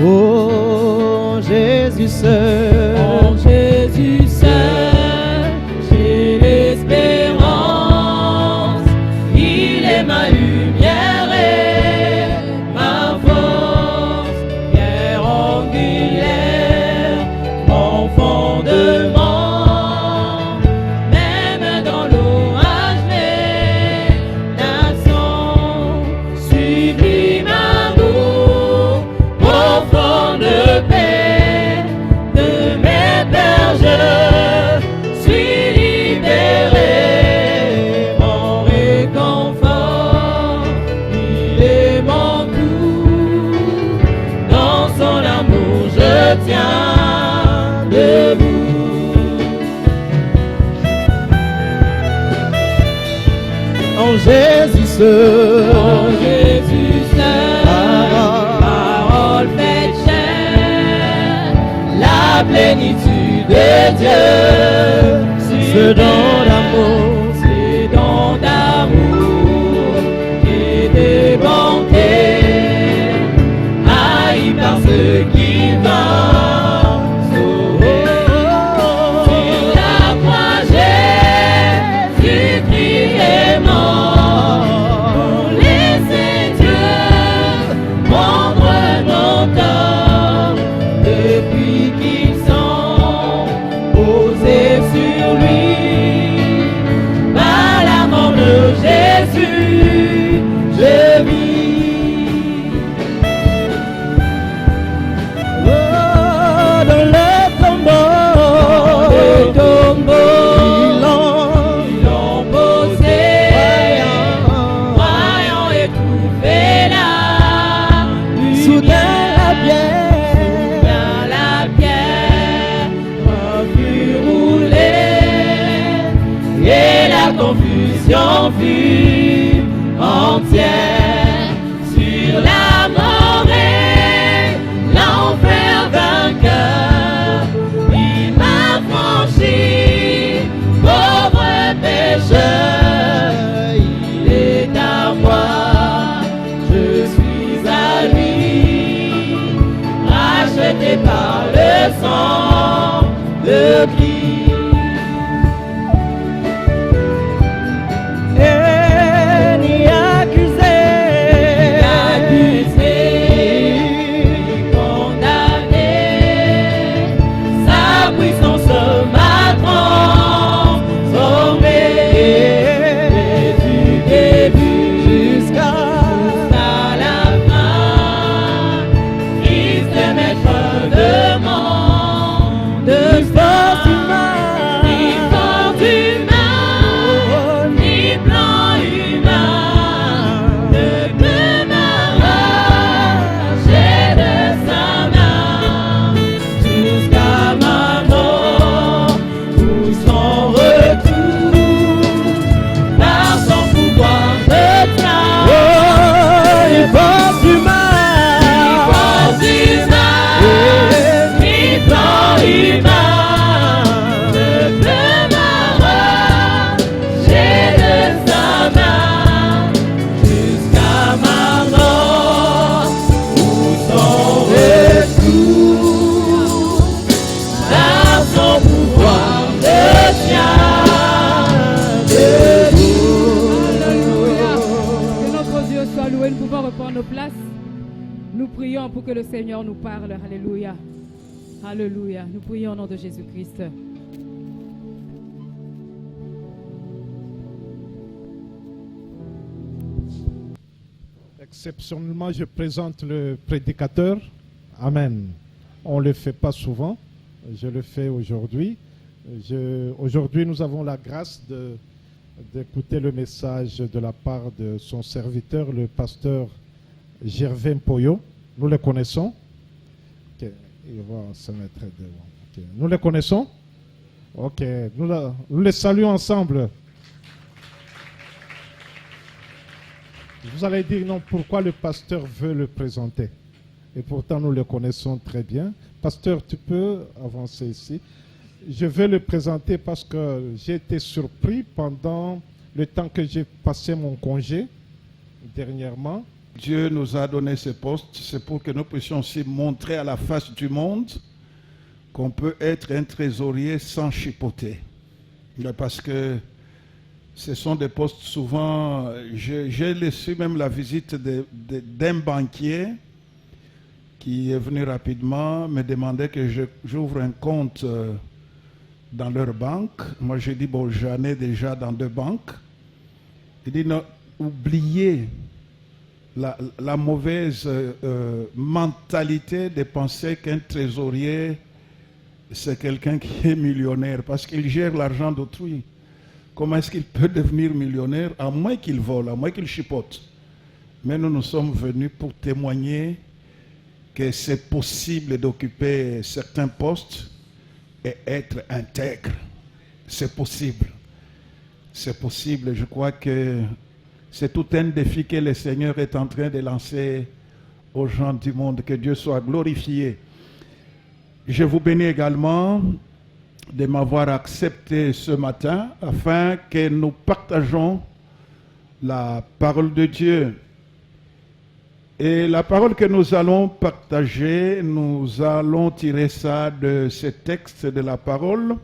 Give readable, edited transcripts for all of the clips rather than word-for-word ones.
Oh Jésus seul, En Jésus seul, j'ai l'espérance. Il est ma lumière et ma force, pierre angulaire, mon fondement. Même dans l'orage, les nations sublime amour, profonde paix de mes pères, je suis libéré. Mon réconfort, il est mon tout. Dans son amour, je tiens debout. en Jésus seul, En Jésus seul, parole faite chair, la plénitude de Dieu, ce don d'amour, ces dons d'amour et de bonté, haï par ceux qui pensent sauver. Sur la croix, Jésus-Christ est mort pour laisser Dieu prendre nos torts. Depuis qu'ils sont posés sur lui, par la mort de Jésus, je vis. oh, dans le tombeau, Le tombeau, ils l'ont ils l'ont posé, croyant étouffer la soudain la lumière. pierre, Dans la pierre, fut roulée, et la confusion fut entière. Sur la mort et l'enfer vainqueur, il m'a franchi, pauvre pécheur. Il est à moi, je suis à lui, racheté par le sang de Christ. et ni accusé, Accusé, ni condamné, sa puissance m'a transformé. Et du début jusqu'à à la fin, Christ est maître de mon force destin. Ni force humaine, ni plan humain ne peut m'arracher de sa main. Jusqu'à ma mort ou son retour, par son pouvoir de tiens. oh, une force humaine, Force humaine, ni plan humain ne peut m'arracher de sa main. Jusqu'à ma mort ou son retour, par son pouvoir de tiens debout. Alléluia. Que notre Dieu soit loué. Nous pouvons reprendre nos places. Nous prions pour que le Seigneur nous parle. Alléluia. Alléluia. Nous prions au nom de Jésus-Christ. Exceptionnellement, je présente le prédicateur. Amen. On ne le fait pas souvent. Je le fais aujourd'hui. Aujourd'hui, nous avons la grâce d'écouter le message de la part de son serviteur, le pasteur Gervais Mpoyo. Nous le connaissons. Ok, il va se mettre devant. Ok. Nous le connaissons. Ok, nous les saluons ensemble. Vous allez dire non, pourquoi le pasteur veut le présenter? Et pourtant, nous le connaissons très bien. Pasteur, tu peux avancer ici. Je vais le présenter parce que j'ai été surpris pendant le temps que j'ai passé mon congé dernièrement. Dieu nous a donné ce poste, c'est pour que nous puissions aussi montrer à la face du monde qu'on peut être un trésorier sans chipoter. Parce que ce sont des postes souvent... J'ai reçu même la visite d'un banquier qui est venu rapidement, me demandait que j'ouvre un compte dans leur banque. Moi, j'ai dit, bon, j'en ai déjà dans 2 banques. Il dit, non, oubliez la mauvaise mentalité de penser qu'un trésorier, c'est quelqu'un qui est millionnaire, parce qu'il gère l'argent d'autrui. Comment est-ce qu'il peut devenir millionnaire, à moins qu'il vole, à moins qu'il chipote? Mais nous sommes venus pour témoigner que c'est possible d'occuper certains postes et être intègre. C'est possible. C'est possible. Je crois que c'est tout un défi que le Seigneur est en train de lancer aux gens du monde. Que Dieu soit glorifié. Je vous bénis également de m'avoir accepté ce matin afin que nous partageons la parole de Dieu. Et la parole que nous allons partager, nous allons tirer ça de ce texte de la parole.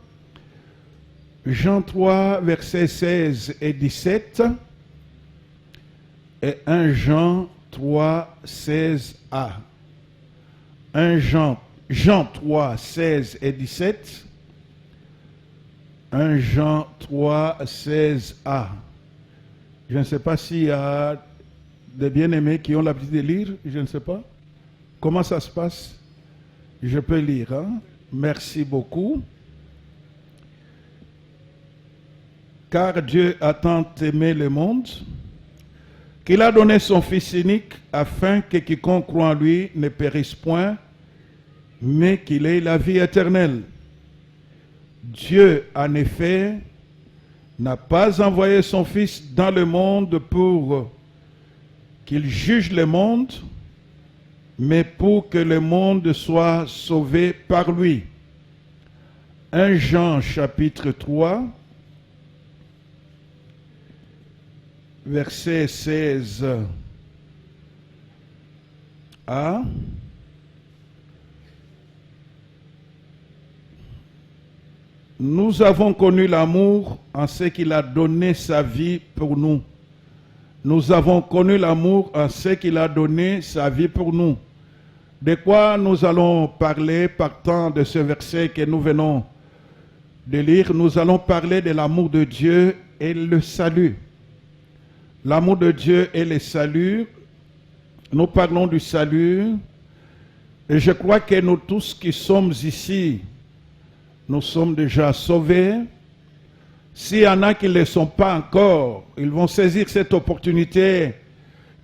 Jean 3, versets 16 et 17 et 1 Jean 3, 16a. 1 Jean 3, 16 et 17. 1 Jean 3, 16a. Je ne sais pas s'il y a des bien-aimés qui ont l'habitude de lire, je ne sais pas. Comment ça se passe? Je peux lire, hein? Merci beaucoup. Car Dieu a tant aimé le monde qu'il a donné son Fils unique afin que quiconque croit en lui ne périsse point, mais qu'il ait la vie éternelle. Dieu, en effet, n'a pas envoyé son Fils dans le monde pour qu'il juge le monde, mais pour que le monde soit sauvé par lui. 1 Jean chapitre 3, verset 16a. Nous avons connu l'amour en ce qu'il a donné sa vie pour nous. Nous avons connu l'amour en ce qu'il a donné sa vie pour nous. De quoi nous allons parler partant de ce verset que nous venons de lire? Nous allons parler de l'amour de Dieu et le salut. L'amour de Dieu et le salut. Nous parlons du salut. Et je crois que nous tous qui sommes ici, nous sommes déjà sauvés. S'il y en a qui ne le sont pas encore, ils vont saisir cette opportunité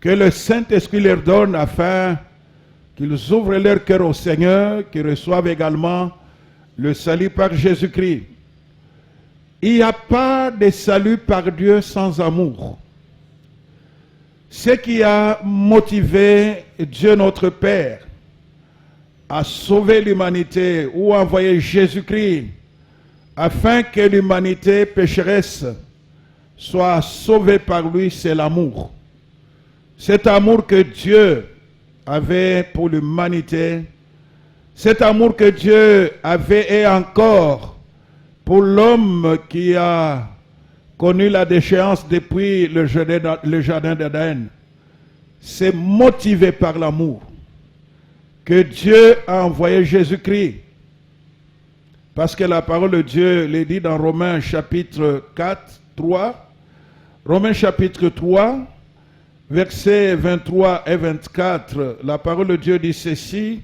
que le Saint-Esprit leur donne afin qu'ils ouvrent leur cœur au Seigneur, qu'ils reçoivent également le salut par Jésus-Christ. Il n'y a pas de salut par Dieu sans amour. Ce qui a motivé Dieu notre Père à sauver l'humanité ou à envoyer Jésus-Christ afin que l'humanité pécheresse soit sauvée par lui, c'est l'amour. Cet amour que Dieu avait pour l'humanité, cet amour que Dieu avait et encore pour l'homme qui a connu la déchéance depuis le jardin d'Éden, c'est motivé par l'amour que Dieu a envoyé Jésus-Christ. Parce que la parole de Dieu le dit dans Romains chapitre 4, 3. Romains chapitre 3, versets 23 et 24. La parole de Dieu dit ceci.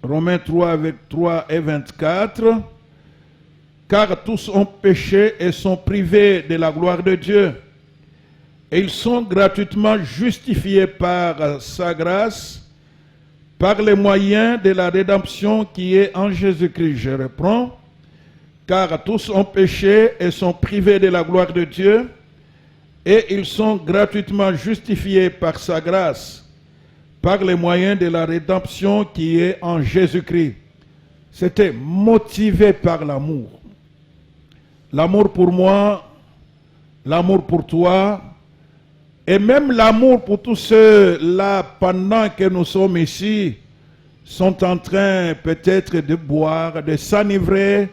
Romains 3, 23 et 24. Car tous ont péché et sont privés de la gloire de Dieu. Et ils sont gratuitement justifiés par sa grâce, par les moyens de la rédemption qui est en Jésus-Christ. Je reprends. Car tous ont péché et sont privés de la gloire de Dieu, et ils sont gratuitement justifiés par sa grâce, par les moyens de la rédemption qui est en Jésus-Christ. C'était motivé par l'amour. L'amour pour moi, l'amour pour toi, Et même l'amour pour tous ceux-là, pendant que nous sommes ici, sont en train peut-être de boire, de s'enivrer,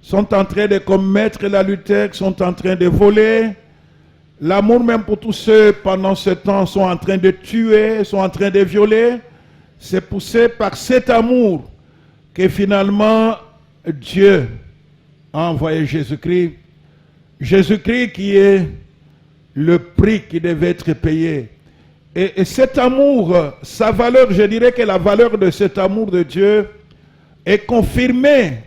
sont en train de commettre l'adultère, sont en train de voler. L'amour même pour tous ceux, pendant ce temps, sont en train de tuer, sont en train de violer. C'est poussé par cet amour que finalement Dieu a envoyé Jésus-Christ. Jésus-Christ qui est le prix qui devait être payé. Et cet amour, sa valeur, je dirais que la valeur de cet amour de Dieu est confirmée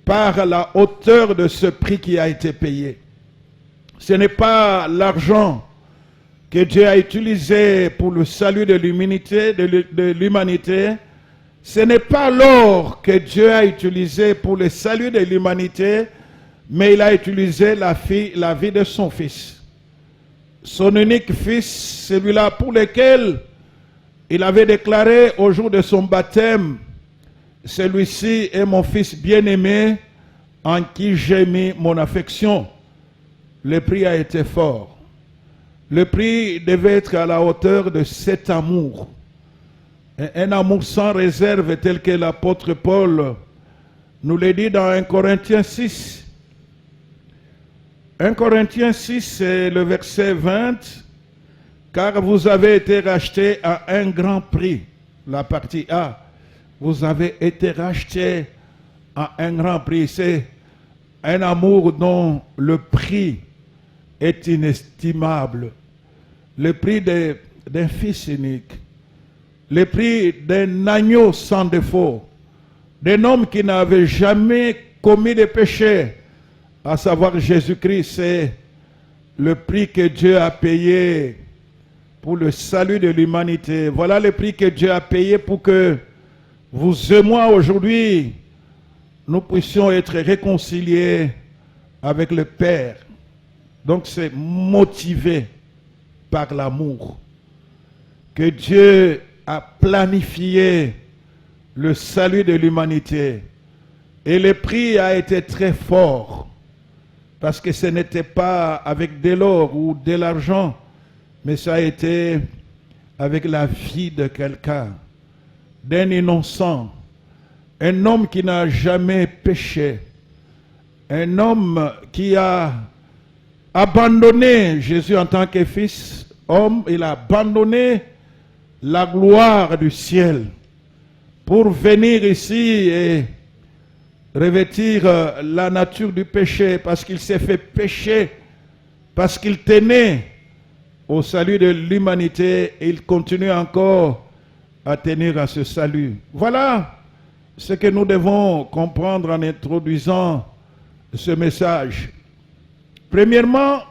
par la hauteur de ce prix qui a été payé. Ce n'est pas l'argent que Dieu a utilisé pour le salut de l'humanité. Ce n'est pas l'or que Dieu a utilisé pour le salut de l'humanité, mais il a utilisé la vie de son Fils. Son unique Fils, celui-là pour lequel il avait déclaré au jour de son baptême, « Celui-ci est mon Fils bien-aimé, en qui j'ai mis mon affection. » Le prix a été fort. Le prix devait être à la hauteur de cet amour. Un amour sans réserve tel que l'apôtre Paul nous le dit dans 1 Corinthiens 6. 1 Corinthiens 6, c'est le verset 20. « Car vous avez été rachetés à un grand prix. » La partie A. Vous avez été rachetés à un grand prix. C'est un amour dont le prix est inestimable. Le prix d'un fils unique. Le prix d'un agneau sans défaut. D'un homme qui n'avait jamais commis de péché. À savoir Jésus-Christ, c'est le prix que Dieu a payé pour le salut de l'humanité. Voilà le prix que Dieu a payé pour que vous et moi aujourd'hui, nous puissions être réconciliés avec le Père. Donc c'est motivé par l'amour que Dieu a planifié le salut de l'humanité. Et le prix a été très fort. Parce que ce n'était pas avec de l'or ou de l'argent, mais ça a été avec la vie de quelqu'un, d'un innocent, un homme qui n'a jamais péché, un homme qui a abandonné Jésus en tant que fils, homme, il a abandonné la gloire du ciel pour venir ici et revêtir la nature du péché, parce qu'il s'est fait pécher, parce qu'il tenait au salut de l'humanité, et il continue encore à tenir à ce salut. Voilà ce que nous devons comprendre en introduisant ce message. Premièrement,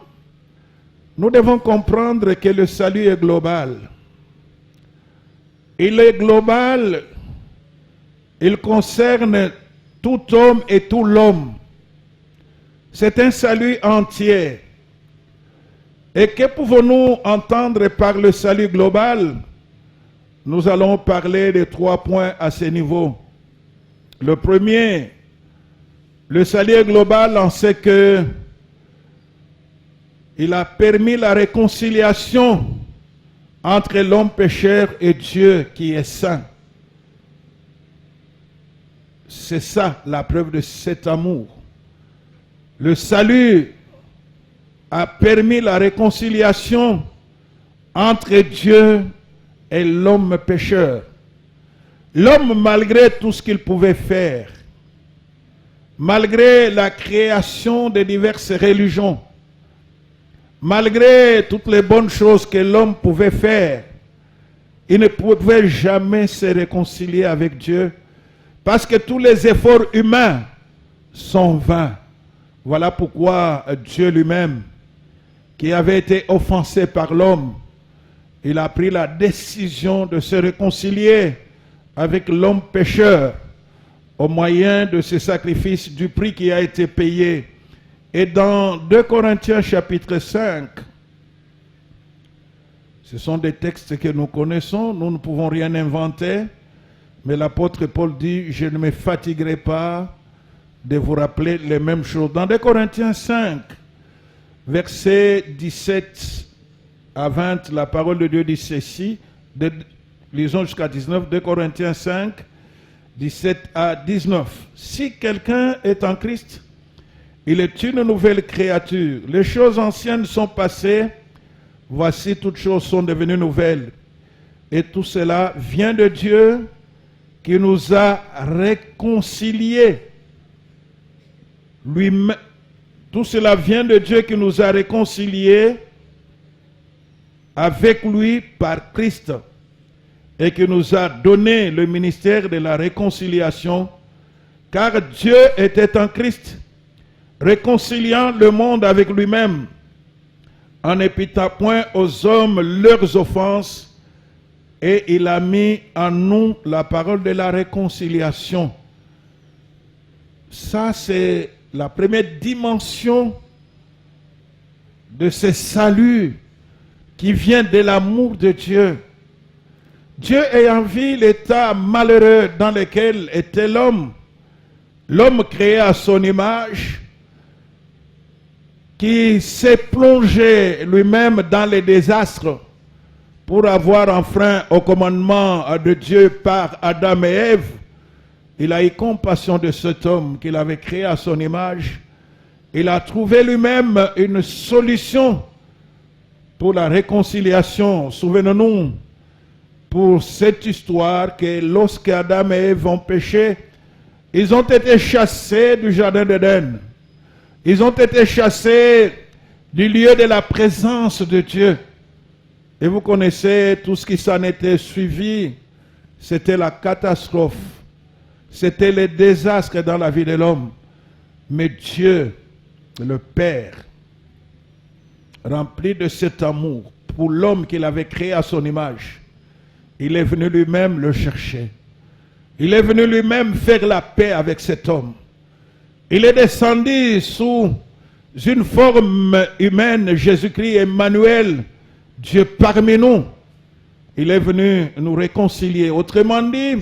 nous devons comprendre que le salut est global. Il est global, il concerne tout homme et tout l'homme. C'est un salut entier. Et que pouvons-nous entendre par le salut global? Nous allons parler de 3 points à ce niveau. Le premier, le salut est global en ce que il a permis la réconciliation entre l'homme pécheur et Dieu qui est saint. C'est ça la preuve de cet amour. Le salut a permis la réconciliation entre Dieu et l'homme pécheur. L'homme, malgré tout ce qu'il pouvait faire, malgré la création de diverses religions, malgré toutes les bonnes choses que l'homme pouvait faire, il ne pouvait jamais se réconcilier avec Dieu, parce que tous les efforts humains sont vains. Voilà pourquoi Dieu lui-même, qui avait été offensé par l'homme, il a pris la décision de se réconcilier avec l'homme pécheur au moyen de ce sacrifice, du prix qui a été payé. Et dans 2 Corinthiens chapitre 5, ce sont des textes que nous connaissons, nous ne pouvons rien inventer, mais l'apôtre Paul dit, je ne me fatiguerai pas de vous rappeler les mêmes choses. Dans 2 Corinthiens 5, versets 17 à 20, la parole de Dieu dit ceci. Lisons jusqu'à 19, 2 Corinthiens 5, 17 à 19. Si quelqu'un est en Christ, il est une nouvelle créature. Les choses anciennes sont passées, voici toutes choses sont devenues nouvelles. Et tout cela vient de Dieu qui nous a réconciliés. Lui-même, tout cela vient de Dieu qui nous a réconciliés avec lui par Christ et qui nous a donné le ministère de la réconciliation, car Dieu était en Christ, réconciliant le monde avec lui-même, en n'imputant point aux hommes leurs offenses, et il a mis en nous la parole de la réconciliation. Ça, c'est la première dimension de ce salut qui vient de l'amour de Dieu. Dieu ayant vu l'état malheureux dans lequel était l'homme, l'homme créé à son image, qui s'est plongé lui-même dans les désastres pour avoir enfreint au commandement de Dieu par Adam et Ève, il a eu compassion de cet homme qu'il avait créé à son image. Il a trouvé lui-même une solution pour la réconciliation. Souvenons-nous pour cette histoire que lorsque Adam et Ève ont péché, ils ont été chassés du jardin d'Éden. Ils ont été chassés du lieu de la présence de Dieu. Et vous connaissez tout ce qui s'en était suivi. C'était la catastrophe. C'était le désastre dans la vie de l'homme. Mais Dieu, le Père, rempli de cet amour pour l'homme qu'il avait créé à son image, il est venu lui-même le chercher. Il est venu lui-même faire la paix avec cet homme. Il est descendu sous une forme humaine, Jésus-Christ, Emmanuel, Dieu parmi nous. Il est venu nous réconcilier. Autrement dit,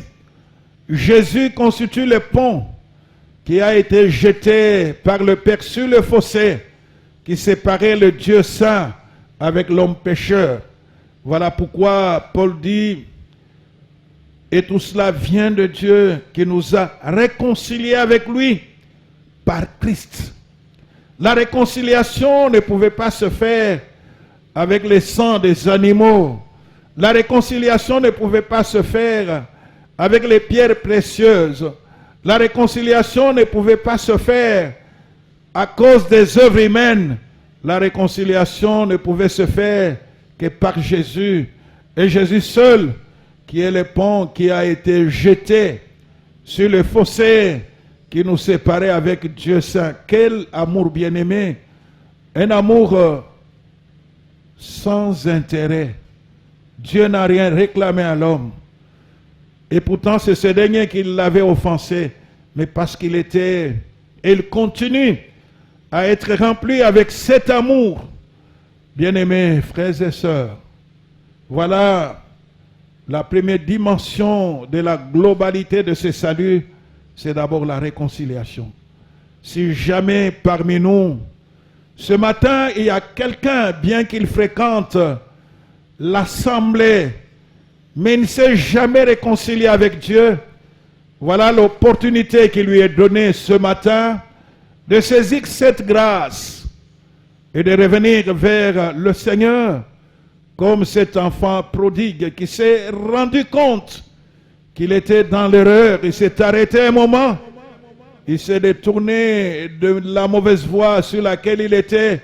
Jésus constitue le pont qui a été jeté par le Père sur le fossé qui séparait le Dieu saint avec l'homme pécheur. Voilà pourquoi Paul dit, et tout cela vient de Dieu qui nous a réconciliés avec lui par Christ. La réconciliation ne pouvait pas se faire avec le sang des animaux. La réconciliation ne pouvait pas se faire avec les pierres précieuses. La réconciliation ne pouvait pas se faire à cause des œuvres humaines. La réconciliation ne pouvait se faire que par Jésus. Et Jésus seul, qui est le pont qui a été jeté sur le fossé qui nous séparait avec Dieu Saint. Quel amour bien-aimé! Un amour sans intérêt. Dieu n'a rien réclamé à l'homme. Et pourtant, c'est ce dernier qui l'avait offensé. Mais parce qu'il était, et il continue à être rempli avec cet amour. Bien-aimés frères et sœurs, voilà la première dimension de la globalité de ce salut, c'est d'abord la réconciliation. Si jamais parmi nous, ce matin, il y a quelqu'un, bien qu'il fréquente l'assemblée, mais il ne s'est jamais réconcilié avec Dieu, voilà l'opportunité qui lui est donnée ce matin de saisir cette grâce et de revenir vers le Seigneur comme cet enfant prodigue qui s'est rendu compte qu'il était dans l'erreur. Il s'est arrêté un moment, il s'est détourné de la mauvaise voie sur laquelle il était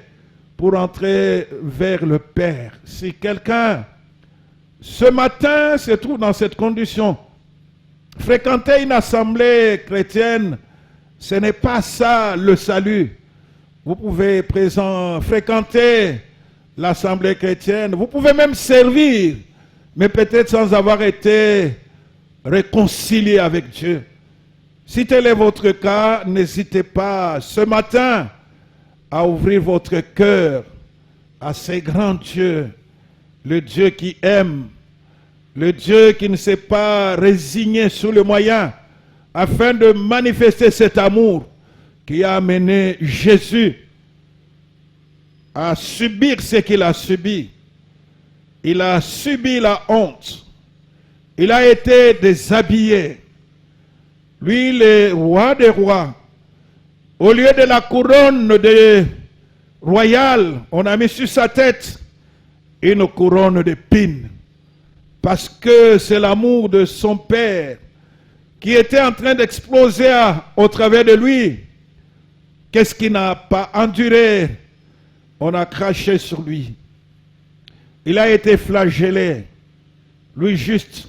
pour entrer vers le Père. Si quelqu'un ce matin se trouve dans cette condition, fréquenter une assemblée chrétienne, ce n'est pas ça le salut. Vous pouvez fréquenter l'assemblée chrétienne, vous pouvez même servir, mais peut-être sans avoir été réconcilié avec Dieu. Si tel est votre cas, n'hésitez pas ce matin à ouvrir votre cœur à ce grand Dieu, le Dieu qui aime, le Dieu qui ne s'est pas résigné sous le moyen afin de manifester cet amour qui a amené Jésus à subir ce qu'il a subi il a subi la honte. Il a été déshabillé. Lui, le roi des rois, au lieu de la couronne royale, on a mis sur sa tête une couronne d'épines. Parce que c'est l'amour de son père qui était en train d'exploser au travers de lui. Qu'est-ce qu'il n'a pas enduré? On a craché sur lui. Il a été flagellé. Lui juste.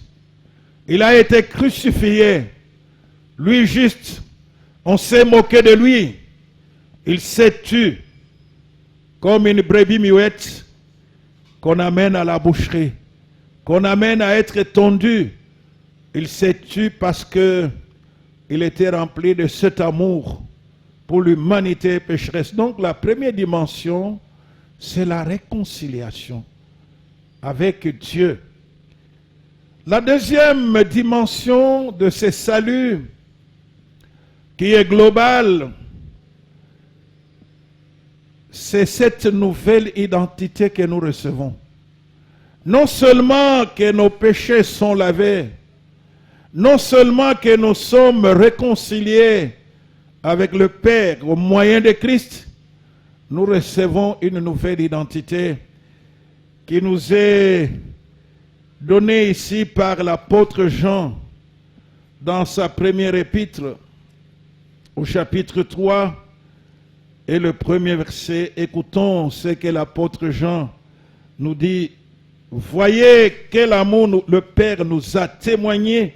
Il a été crucifié. Lui juste. On s'est moqué de lui. Il s'est tué comme une brebis muette qu'on amène à la boucherie, qu'on amène à être tondu. Il s'est tué parce que il était rempli de cet amour pour l'humanité pécheresse. Donc la première dimension, c'est la réconciliation avec Dieu. La deuxième dimension de ce salut, qui est globale, c'est cette nouvelle identité que nous recevons. Non seulement que nos péchés sont lavés, non seulement que nous sommes réconciliés avec le Père au moyen de Christ, nous recevons une nouvelle identité qui nous est donnée ici par l'apôtre Jean dans sa première épître au chapitre 3 et le premier verset. Écoutons ce que l'apôtre Jean nous dit. Voyez quel amour le Père nous a témoigné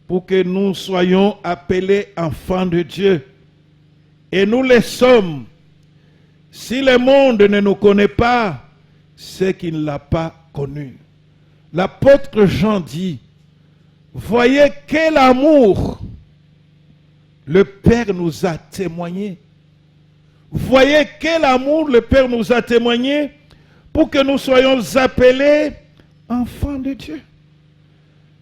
pour que nous soyons appelés enfants de Dieu. Et nous le sommes. Si le monde ne nous connaît pas, c'est qu'il ne l'a pas connu. L'apôtre Jean dit, voyez quel amour le Père nous a témoigné. Voyez quel amour le Père nous a témoigné pour que nous soyons appelés enfants de Dieu.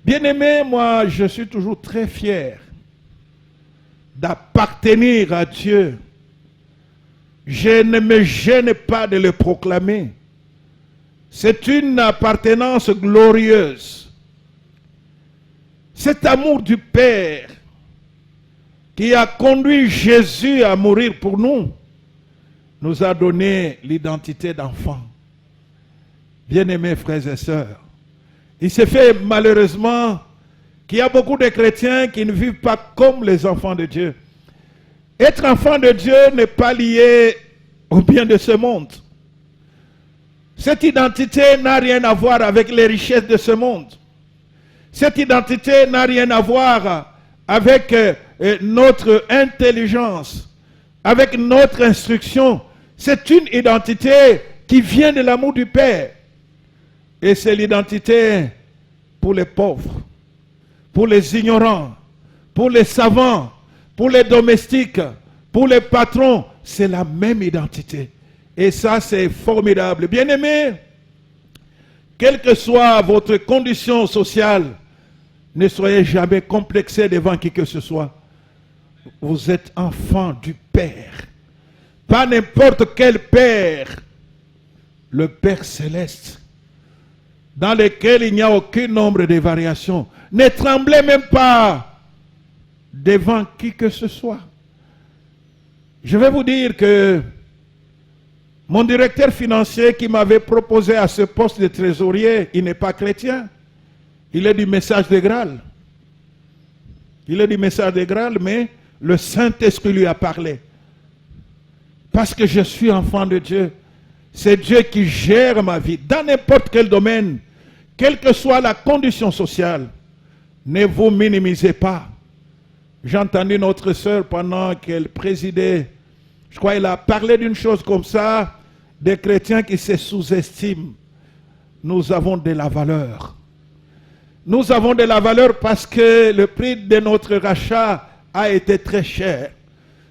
Bien-aimés, moi, je suis toujours très fier d'appartenir à Dieu. Je ne me gêne pas de le proclamer. C'est une appartenance glorieuse. Cet amour du Père qui a conduit Jésus à mourir pour nous, nous a donné l'identité d'enfant. Bien-aimés frères et sœurs, il se fait malheureusement qu'il y a beaucoup de chrétiens qui ne vivent pas comme les enfants de Dieu. Être enfant de Dieu n'est pas lié au bien de ce monde. Cette identité n'a rien à voir avec les richesses de ce monde. Cette identité n'a rien à voir avec notre intelligence, avec notre instruction. C'est une identité qui vient de l'amour du Père. Et c'est l'identité pour les pauvres, pour les ignorants, pour les savants, pour les domestiques, pour les patrons. C'est la même identité. Et ça, c'est formidable. Bien-aimés, quelle que soit votre condition sociale, ne soyez jamais complexés devant qui que ce soit. Vous êtes enfant du Père. Pas n'importe quel Père. Le Père céleste, dans lequel il n'y a aucun nombre de variations. Ne tremblez même pas devant qui que ce soit. Je vais vous dire que mon directeur financier qui m'avait proposé à ce poste de trésorier, il n'est pas chrétien. Il est du message de Graal. Il est du message de Graal, mais le Saint-Esprit lui a parlé. Parce que je suis enfant de Dieu. C'est Dieu qui gère ma vie dans n'importe quel domaine, quelle que soit la condition sociale. Ne vous minimisez pas. J'ai entendu notre sœur pendant qu'elle présidait, je crois qu'elle a parlé d'une chose comme ça, des chrétiens qui se sous-estiment. Nous avons de la valeur. Nous avons de la valeur parce que le prix de notre rachat a été très cher.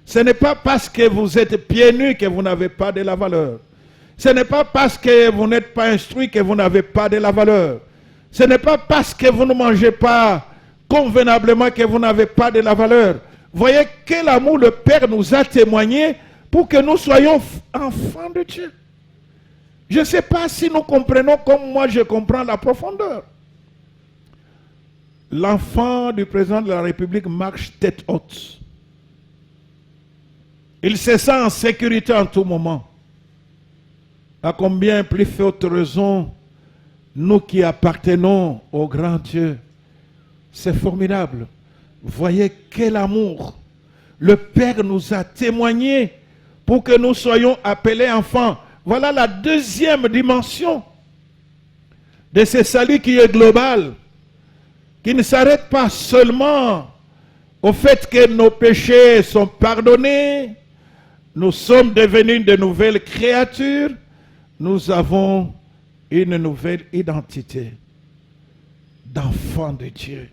Ce n'est pas parce que vous êtes pieds nus que vous n'avez pas de la valeur. Ce n'est pas parce que vous n'êtes pas instruit que vous n'avez pas de la valeur. Ce n'est pas parce que vous ne mangez pas convenablement que vous n'avez pas de la valeur. Voyez quel amour le Père nous a témoigné pour que nous soyons enfants de Dieu. Je ne sais pas si nous comprenons comme moi je comprends la profondeur. L'enfant du président de la République marche tête haute. Il se sent en sécurité en tout moment. À combien plus forte raison, nous qui appartenons au grand Dieu. C'est formidable. Voyez quel amour. Le Père nous a témoigné pour que nous soyons appelés enfants. Voilà la deuxième dimension de ce salut qui est global, qui ne s'arrête pas seulement au fait que nos péchés sont pardonnés, nous sommes devenus de nouvelles créatures, nous avons une nouvelle identité d'enfants de Dieu.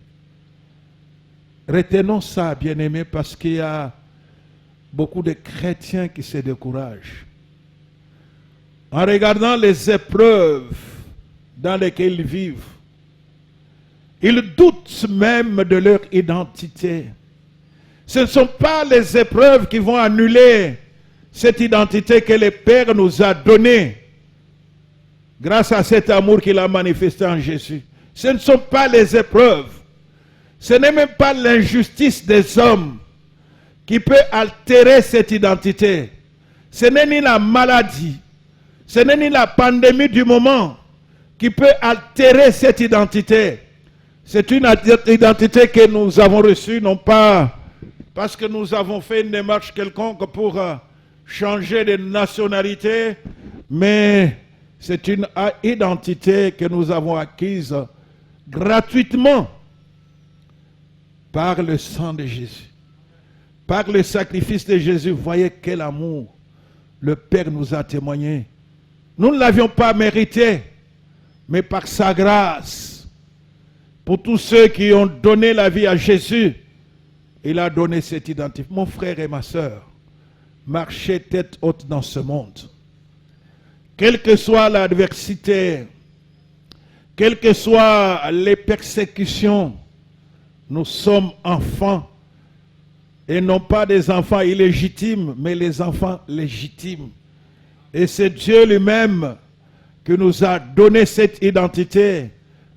Retenons ça, bien-aimés, parce qu'il y a beaucoup de chrétiens qui se découragent. En regardant les épreuves dans lesquelles ils vivent, ils doutent même de leur identité. Ce ne sont pas les épreuves qui vont annuler cette identité que le Père nous a donnée grâce à cet amour qu'il a manifesté en Jésus. Ce ne sont pas les épreuves. Ce n'est même pas l'injustice des hommes qui peut altérer cette identité. Ce n'est ni la maladie, ce n'est ni la pandémie du moment qui peut altérer cette identité. C'est une identité que nous avons reçue, non pas parce que nous avons fait une démarche quelconque pour changer de nationalité, mais c'est une identité que nous avons acquise gratuitement par le sang de Jésus, par le sacrifice de Jésus. Voyez quel amour le Père nous a témoigné. Nous ne l'avions pas mérité, mais par sa grâce, pour tous ceux qui ont donné la vie à Jésus, il a donné cette identité. Mon frère et ma soeur, marchez tête haute dans ce monde. Quelle que soit l'adversité, quelles que soient les persécutions, nous sommes enfants. Et non pas des enfants illégitimes, mais les enfants légitimes. Et c'est Dieu lui-même qui nous a donné cette identité.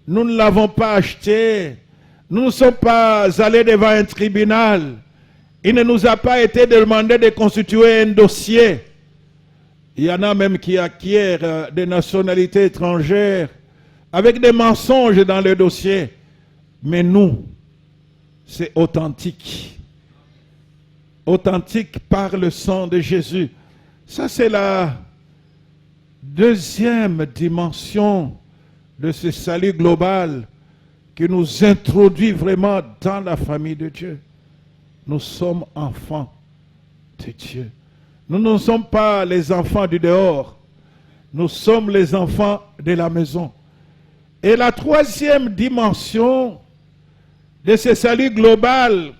Nous ne l'avons pas achetée. Nous ne sommes pas allés devant un tribunal. Il ne nous a pas été demandé de constituer un dossier. Il y en a même qui acquièrent des nationalités étrangères avec des mensonges dans le dossier. Mais nous, c'est authentique. Authentique par le sang de Jésus. Ça, c'est la deuxième dimension de ce salut global qui nous introduit vraiment dans la famille de Dieu. Nous sommes enfants de Dieu. Nous ne sommes pas les enfants du dehors. Nous sommes les enfants de la maison. Et la troisième dimension de ce salut global,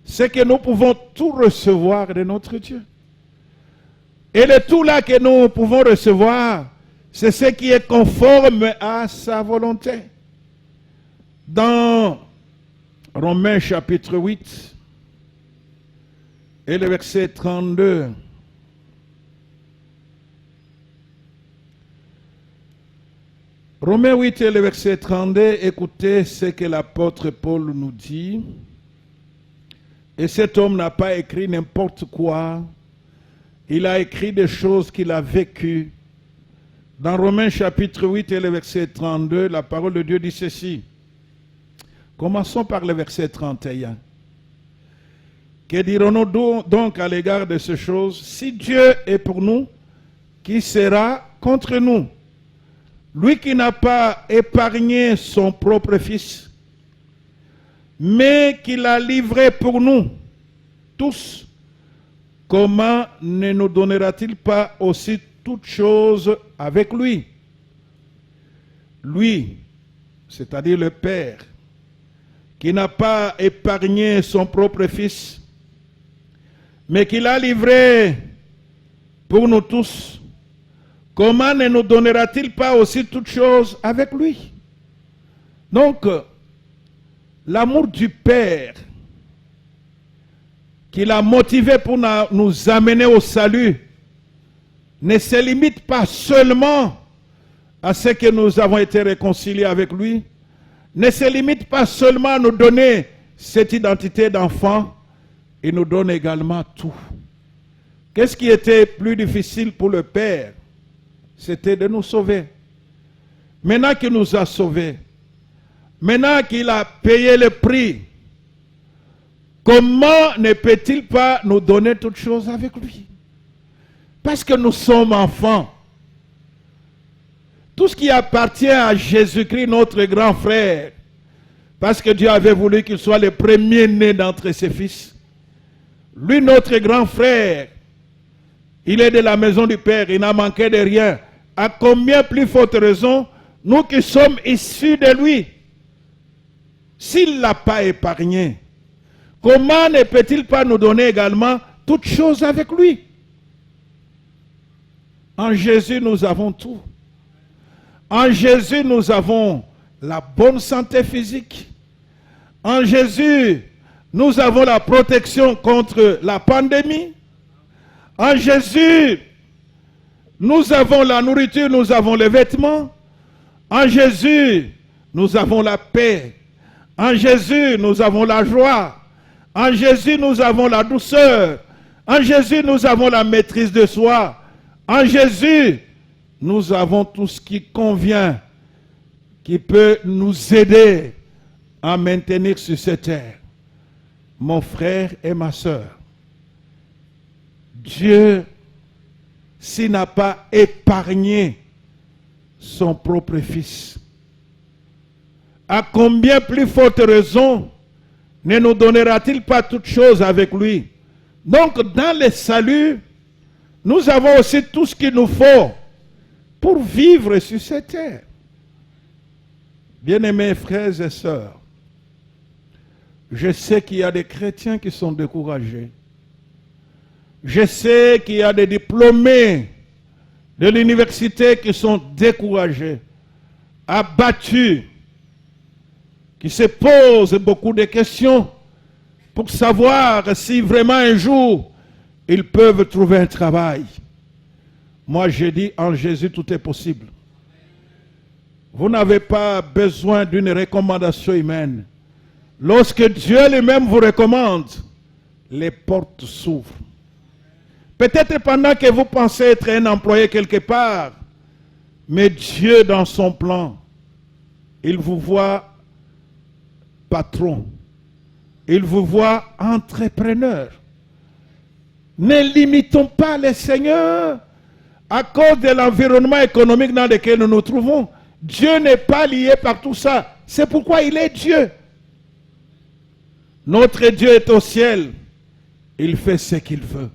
c'est que nous pouvons tout recevoir de notre Dieu. Et le tout là que nous pouvons recevoir, c'est ce qui est conforme à sa volonté. Dans Romains chapitre 8 et le verset 32, Romains 8 et le verset 32, écoutez ce que l'apôtre Paul nous dit. Et cet homme n'a pas écrit n'importe quoi. Il a écrit des choses qu'il a vécues. Dans Romains chapitre 8 et le verset 32, la parole de Dieu dit ceci. Commençons par le verset 31. Que dirons-nous donc à l'égard de ces choses? Si Dieu est pour nous, qui sera contre nous? Lui qui n'a pas épargné son propre fils, mais qui l'a livré pour nous tous, comment ne nous donnera-t-il pas aussi toutes choses avec lui? Lui, c'est-à-dire le Père, qui n'a pas épargné son propre fils, mais qui l'a livré pour nous tous, comment ne nous donnera-t-il pas aussi toutes choses avec lui? Donc, l'amour du Père qui l'a motivé pour nous amener au salut ne se limite pas seulement à ce que nous avons été réconciliés avec lui, ne se limite pas seulement à nous donner cette identité d'enfant, il nous donne également tout. Qu'est-ce qui était plus difficile pour le Père? C'était de nous sauver. Maintenant qu'il nous a sauvés, maintenant qu'il a payé le prix, comment ne peut-il pas nous donner toutes choses avec lui? Parce que nous sommes enfants. Tout ce qui appartient à Jésus-Christ, notre grand frère, parce que Dieu avait voulu qu'il soit le premier-né d'entre ses fils. Lui, notre grand frère, il est de la maison du Père, il n'a manqué de rien. À combien plus forte raison, nous qui sommes issus de lui, s'il ne l'a pas épargné, comment ne peut-il pas nous donner également toutes choses avec lui? En Jésus, nous avons tout. En Jésus, nous avons la bonne santé physique. En Jésus, nous avons la protection contre la pandémie. En Jésus, nous avons la nourriture, nous avons les vêtements. En Jésus, nous avons la paix. En Jésus, nous avons la joie. En Jésus, nous avons la douceur. En Jésus, nous avons la maîtrise de soi. En Jésus, nous avons tout ce qui convient, qui peut nous aider à maintenir sur cette terre. Mon frère et ma soeur, Dieu, s'il n'a pas épargné son propre fils, à combien plus forte raison ne nous donnera-t-il pas toutes choses avec lui? Donc, dans le salut, nous avons aussi tout ce qu'il nous faut pour vivre sur cette terre. Bien-aimés frères et sœurs, je sais qu'il y a des chrétiens qui sont découragés. Je sais qu'il y a des diplômés de l'université qui sont découragés, abattus, qui se posent beaucoup de questions pour savoir si vraiment un jour ils peuvent trouver un travail. Moi, je dis, en Jésus, tout est possible. Vous n'avez pas besoin d'une recommandation humaine. Lorsque Dieu lui-même vous recommande, les portes s'ouvrent. Peut-être pendant que vous pensez être un employé quelque part, mais Dieu, dans son plan, il vous voit patron. Il vous voit entrepreneur. Ne limitons pas le Seigneur à cause de l'environnement économique dans lequel nous nous trouvons. Dieu n'est pas lié par tout ça. C'est pourquoi il est Dieu. Notre Dieu est au ciel. Il fait ce qu'il veut.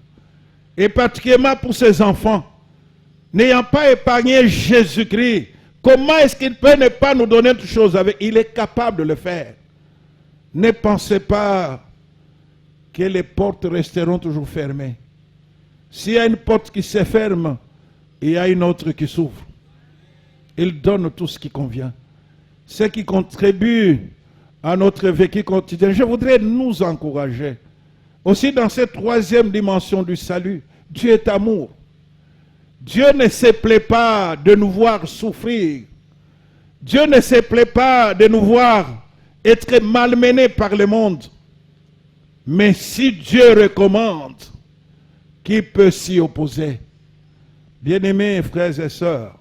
Et particulièrement pour ses enfants. N'ayant pas épargné Jésus-Christ, comment est-ce qu'il peut ne pas nous donner toutes choses avec? Il est capable de le faire. Ne pensez pas que les portes resteront toujours fermées. S'il y a une porte qui se ferme, il y a une autre qui s'ouvre. Il donne tout ce qui convient. Ce qui contribue à notre vécu quotidien. Je voudrais nous encourager. Aussi dans cette troisième dimension du salut, Dieu est amour. Dieu ne se plaît pas de nous voir souffrir. Dieu ne se plaît pas de nous voir être malmenés par le monde. Mais si Dieu recommande, qui peut s'y opposer? Bien-aimés frères et sœurs,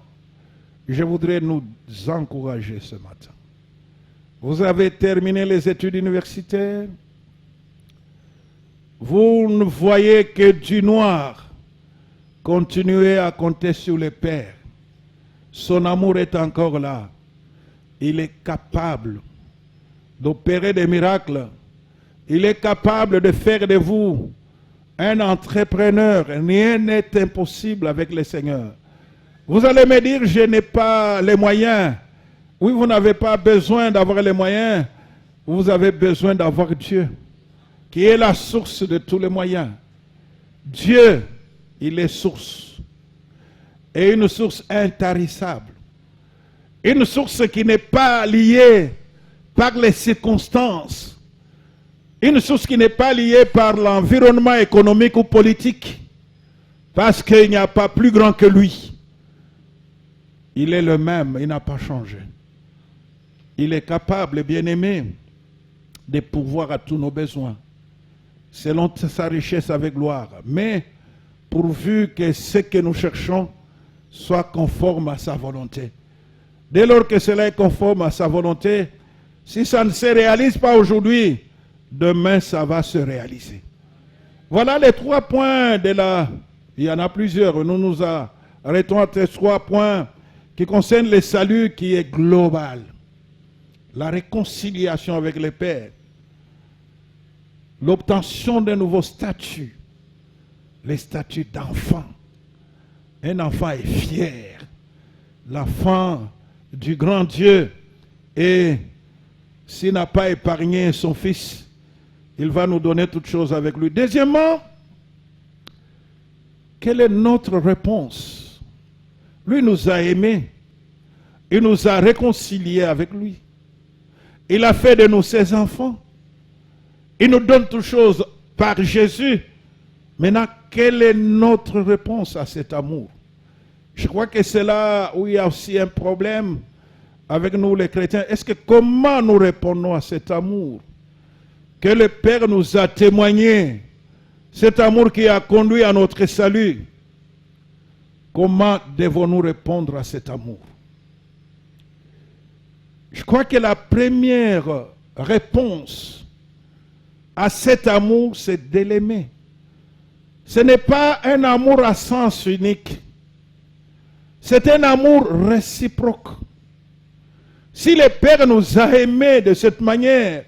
je voudrais nous encourager ce matin. Vous avez terminé les études universitaires. Vous ne voyez que du noir. Continuez à compter sur le Père. Son amour est encore là. Il est capable d'opérer des miracles. Il est capable de faire de vous un entrepreneur. Rien n'est impossible avec le Seigneur. Vous allez me dire, je n'ai pas les moyens. Oui, vous n'avez pas besoin d'avoir les moyens. Vous avez besoin d'avoir Dieu, qui est la source de tous les moyens. Dieu, il est source. Et une source intarissable. Une source qui n'est pas liée par les circonstances. Une source qui n'est pas liée par l'environnement économique ou politique. Parce qu'il n'y a pas plus grand que lui. Il est le même, il n'a pas changé. Il est capable, bien-aimé, de pourvoir à tous nos besoins, selon sa richesse avec gloire. Mais pourvu que ce que nous cherchons soit conforme à sa volonté. Dès lors que cela est conforme à sa volonté, si ça ne se réalise pas aujourd'hui, demain ça va se réaliser. Voilà les 3 points de la... Il y en a plusieurs. Nous nous arrêtons à ces 3 points qui concernent le salut qui est global. La réconciliation avec le Père. L'obtention d'un nouveau statut. Le statut d'enfant. Un enfant est fier. L'enfant du grand Dieu. Et s'il n'a pas épargné son fils, il va nous donner toutes choses avec lui. Deuxièmement, quelle est notre réponse? Lui nous a aimés. Il nous a réconciliés avec lui. Il a fait de nous ses enfants. Il nous donne toutes choses par Jésus. Maintenant, quelle est notre réponse à cet amour? Je crois que c'est là où il y a aussi un problème avec nous les chrétiens. Est-ce que comment nous répondons à cet amour que le Père nous a témoigné? Cet amour qui a conduit à notre salut. Comment devons-nous répondre à cet amour? Je crois que la première réponse à cet amour, c'est de l'aimer. Ce n'est pas un amour à sens unique. C'est un amour réciproque. Si le Père nous a aimés de cette manière,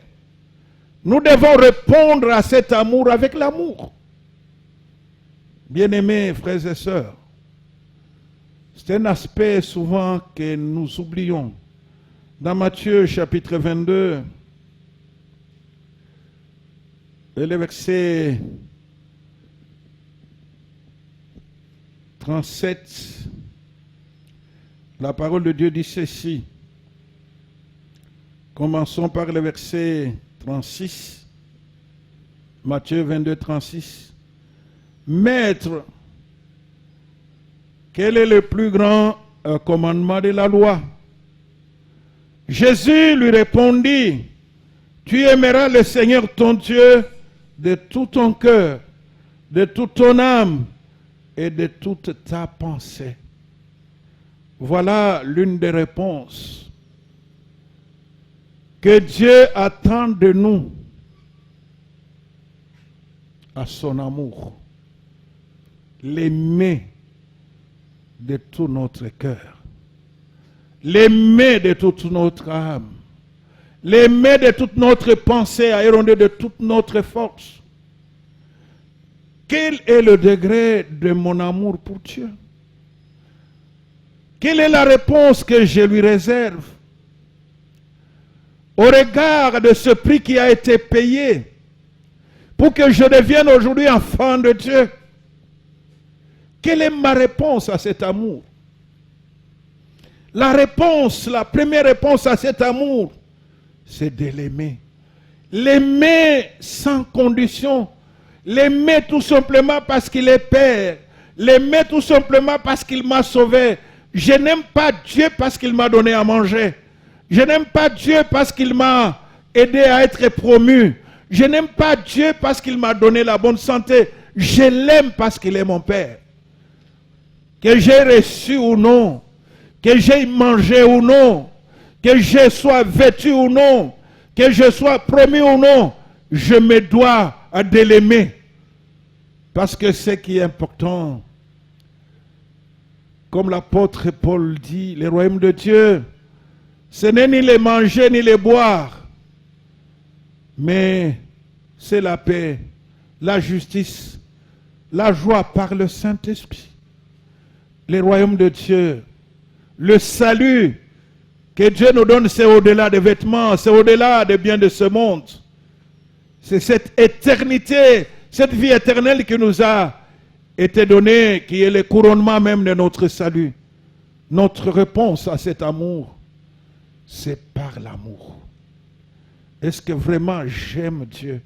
nous devons répondre à cet amour avec l'amour. Bien-aimés frères et sœurs, c'est un aspect souvent que nous oublions. Dans Matthieu chapitre 22, le verset 37, la parole de Dieu dit ceci. Commençons par le verset 36. Matthieu 22, 36. Maître, quel est le plus grand commandement de la loi? Jésus lui répondit, tu aimeras le Seigneur ton Dieu de tout ton cœur, de toute ton âme et de toute ta pensée. Voilà l'une des réponses que Dieu attend de nous à son amour. L'aimer de tout notre cœur. L'aimer de toute notre âme. L'aimer de toute notre pensée, aérondée de toute notre force. Quel est le degré de mon amour pour Dieu? Quelle est la réponse que je lui réserve? Au regard de ce prix qui a été payé pour que je devienne aujourd'hui enfant de Dieu. Quelle est ma réponse à cet amour? La première réponse à cet amour, c'est de l'aimer. L'aimer sans condition. L'aimer tout simplement parce qu'il est Père. L'aimer tout simplement parce qu'il m'a sauvé. Je n'aime pas Dieu parce qu'il m'a donné à manger. Je n'aime pas Dieu parce qu'il m'a aidé à être promu. Je n'aime pas Dieu parce qu'il m'a donné la bonne santé. Je l'aime parce qu'il est mon Père. Que j'ai reçu ou non, que j'ai mangé ou non, que je sois vêtu ou non, que je sois promu ou non, je me dois de l'aimer. Parce que ce qui est important, comme l'apôtre Paul dit, le royaume de Dieu, ce n'est ni les manger ni les boire, mais c'est la paix, la justice, la joie par le Saint-Esprit. Le royaume de Dieu, le salut que Dieu nous donne, c'est au-delà des vêtements, c'est au-delà des biens de ce monde. C'est cette éternité, cette vie éternelle qui nous a été donnée, qui est le couronnement même de notre salut. Notre réponse à cet amour, c'est par l'amour. Est-ce que vraiment j'aime Dieu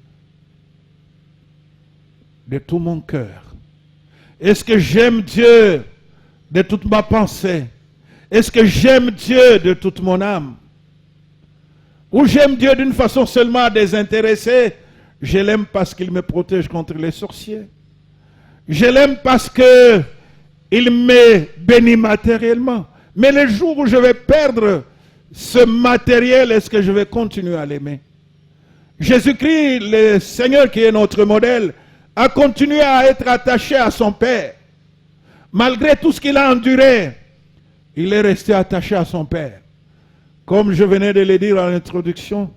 de tout mon cœur, Est-ce que j'aime Dieu de toute ma pensée? Est-ce que j'aime Dieu de toute mon âme? Ou j'aime Dieu d'une façon seulement désintéressée? Je l'aime parce qu'il me protège contre les sorciers. Je l'aime parce que il me bénit matériellement. Mais le jour où je vais perdre ce matériel, est-ce que je vais continuer à l'aimer? Jésus-Christ, le Seigneur qui est notre modèle, a continué à être attaché à son Père. Malgré tout ce qu'il a enduré, il est resté attaché à son Père. Comme je venais de le dire en introduction,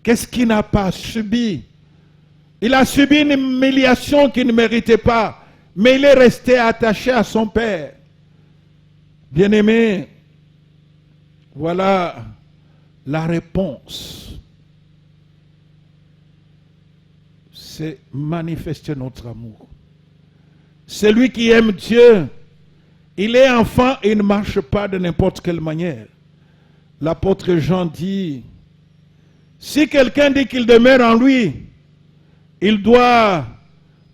qu'est-ce qu'il n'a pas subi? Il a subi une humiliation qu'il ne méritait pas, mais il est resté attaché à son Père. Bien-aimé, voilà la réponse. C'est manifester notre amour. Celui qui aime Dieu, il est enfant et il ne marche pas de n'importe quelle manière. L'apôtre Jean dit, si quelqu'un dit qu'il demeure en lui, il doit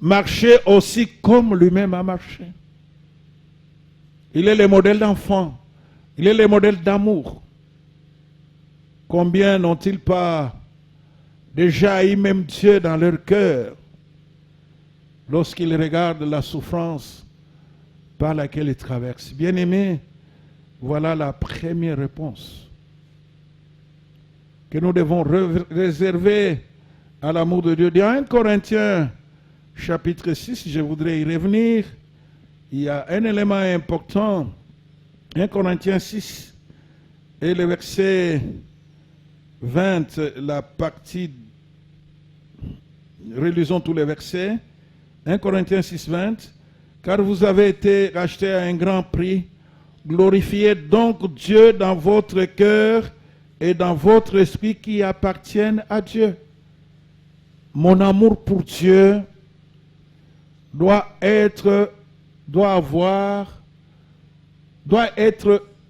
marcher aussi comme lui-même a marché. Il est le modèle d'enfant. Il est le modèle d'amour. Combien n'ont-ils pas déjà haï même Dieu dans leur cœur lorsqu'ils regardent la souffrance par laquelle ils traversent? Bien-aimés, voilà la première réponse que nous devons réserver à l'amour de Dieu. Dans 1 Corinthiens chapitre 6, je voudrais y revenir. Il y a un élément important. 1 Corinthiens 6 et le verset 20, la partie, relisons tous les versets. 1 Corinthiens 6, 20. Car vous avez été rachetés à un grand prix. Glorifiez donc Dieu dans votre cœur et dans votre esprit qui appartiennent à Dieu. Mon amour pour Dieu doit être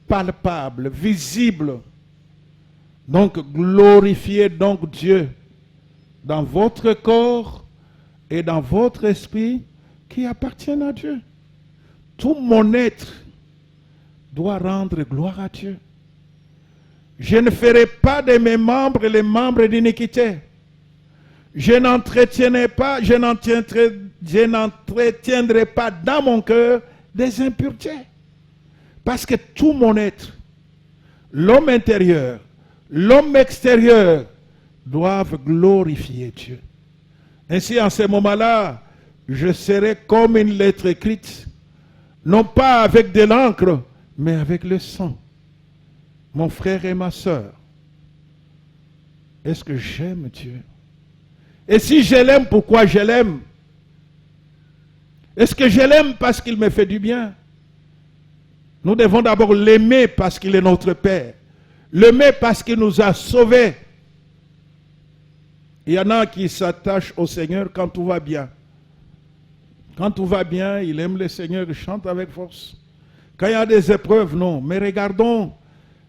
palpable, visible. Donc, glorifiez donc Dieu dans votre corps et dans votre esprit qui appartiennent à Dieu. Tout mon être doit rendre gloire à Dieu. Je ne ferai pas de mes membres les membres d'iniquité. Je n'entretiendrai pas dans mon cœur des impuretés. Parce que tout mon être, l'homme intérieur, l'homme extérieur, doivent glorifier Dieu. Ainsi, en ce moment-là, je serai comme une lettre écrite, non pas avec de l'encre, mais avec le sang. Mon frère et ma soeur, est-ce que j'aime Dieu? Et si je l'aime, pourquoi je l'aime? Est-ce que je l'aime parce qu'il me fait du bien? Nous devons d'abord l'aimer parce qu'il est notre Père. L'aimer parce qu'il nous a sauvés. Il y en a qui s'attachent au Seigneur quand tout va bien. Quand tout va bien, il aime le Seigneur, il chante avec force. Quand il y a des épreuves, non. Mais regardons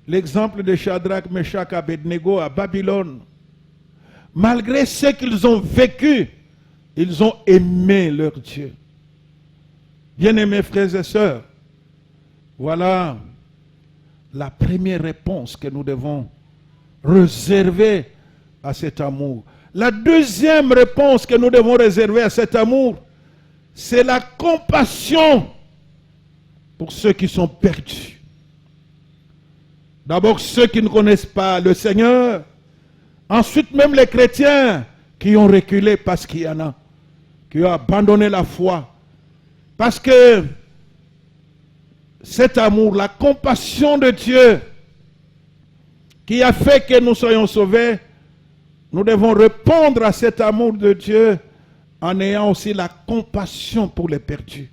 l'exemple de Shadrach, Meshach, Abednego à Babylone. Malgré ce qu'ils ont vécu, ils ont aimé leur Dieu. Bien-aimés frères et sœurs, voilà la première réponse que nous devons réserver à cet amour. La deuxième réponse que nous devons réserver à cet amour, c'est la compassion pour ceux qui sont perdus. D'abord ceux qui ne connaissent pas le Seigneur, ensuite même les chrétiens qui ont reculé parce qu'il y en a, qui ont abandonné la foi. Parce que cet amour, la compassion de Dieu qui a fait que nous soyons sauvés, nous devons répondre à cet amour de Dieu en ayant aussi la compassion pour les perdus.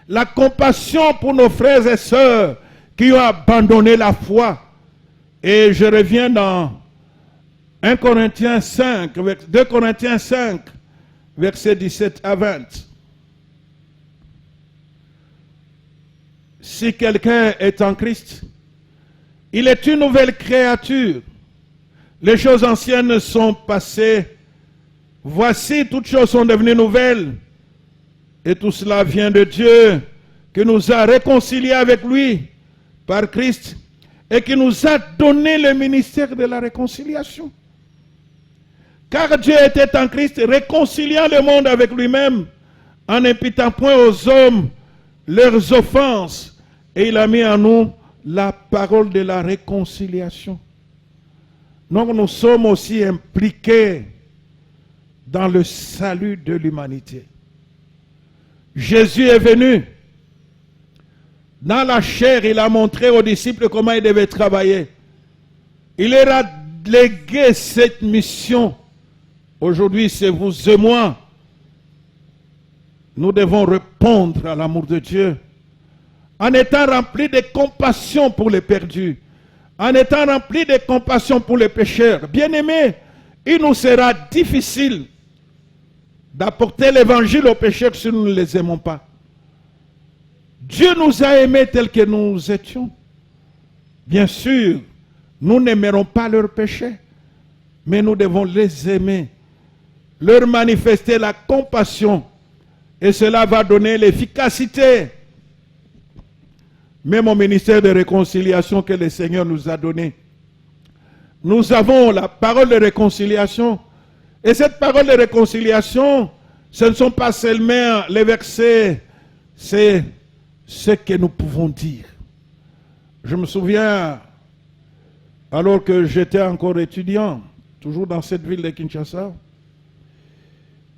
La compassion pour nos frères et sœurs qui ont abandonné la foi. Et je reviens dans 2 Corinthiens 5, versets 17 à 20. Si quelqu'un est en Christ, il est une nouvelle créature. Les choses anciennes sont passées. Voici, toutes choses sont devenues nouvelles. Et tout cela vient de Dieu, qui nous a réconciliés avec lui par Christ et qui nous a donné le ministère de la réconciliation. Car Dieu était en Christ, réconciliant le monde avec lui-même, en n'imputant point aux hommes leurs offenses. Et il a mis en nous la parole de la réconciliation. Donc nous sommes aussi impliqués dans le salut de l'humanité. Jésus est venu. Dans la chair, il a montré aux disciples comment ils devaient travailler. Il leur a légué cette mission. Aujourd'hui, c'est vous et moi. Nous devons répondre à l'amour de Dieu en étant remplis de compassion pour les perdus, en étant remplis de compassion pour les pécheurs. Bien-aimés, il nous sera difficile d'apporter l'évangile aux pécheurs si nous ne les aimons pas. Dieu nous a aimés tels que nous étions. Bien sûr, nous n'aimerons pas leurs péchés, mais nous devons les aimer, leur manifester la compassion, et cela va donner l'efficacité. Même au ministère de réconciliation que le Seigneur nous a donné, nous avons la parole de réconciliation. Et cette parole de réconciliation, ce ne sont pas seulement les versets, c'est ce que nous pouvons dire. Je me souviens, alors que j'étais encore étudiant, toujours dans cette ville de Kinshasa,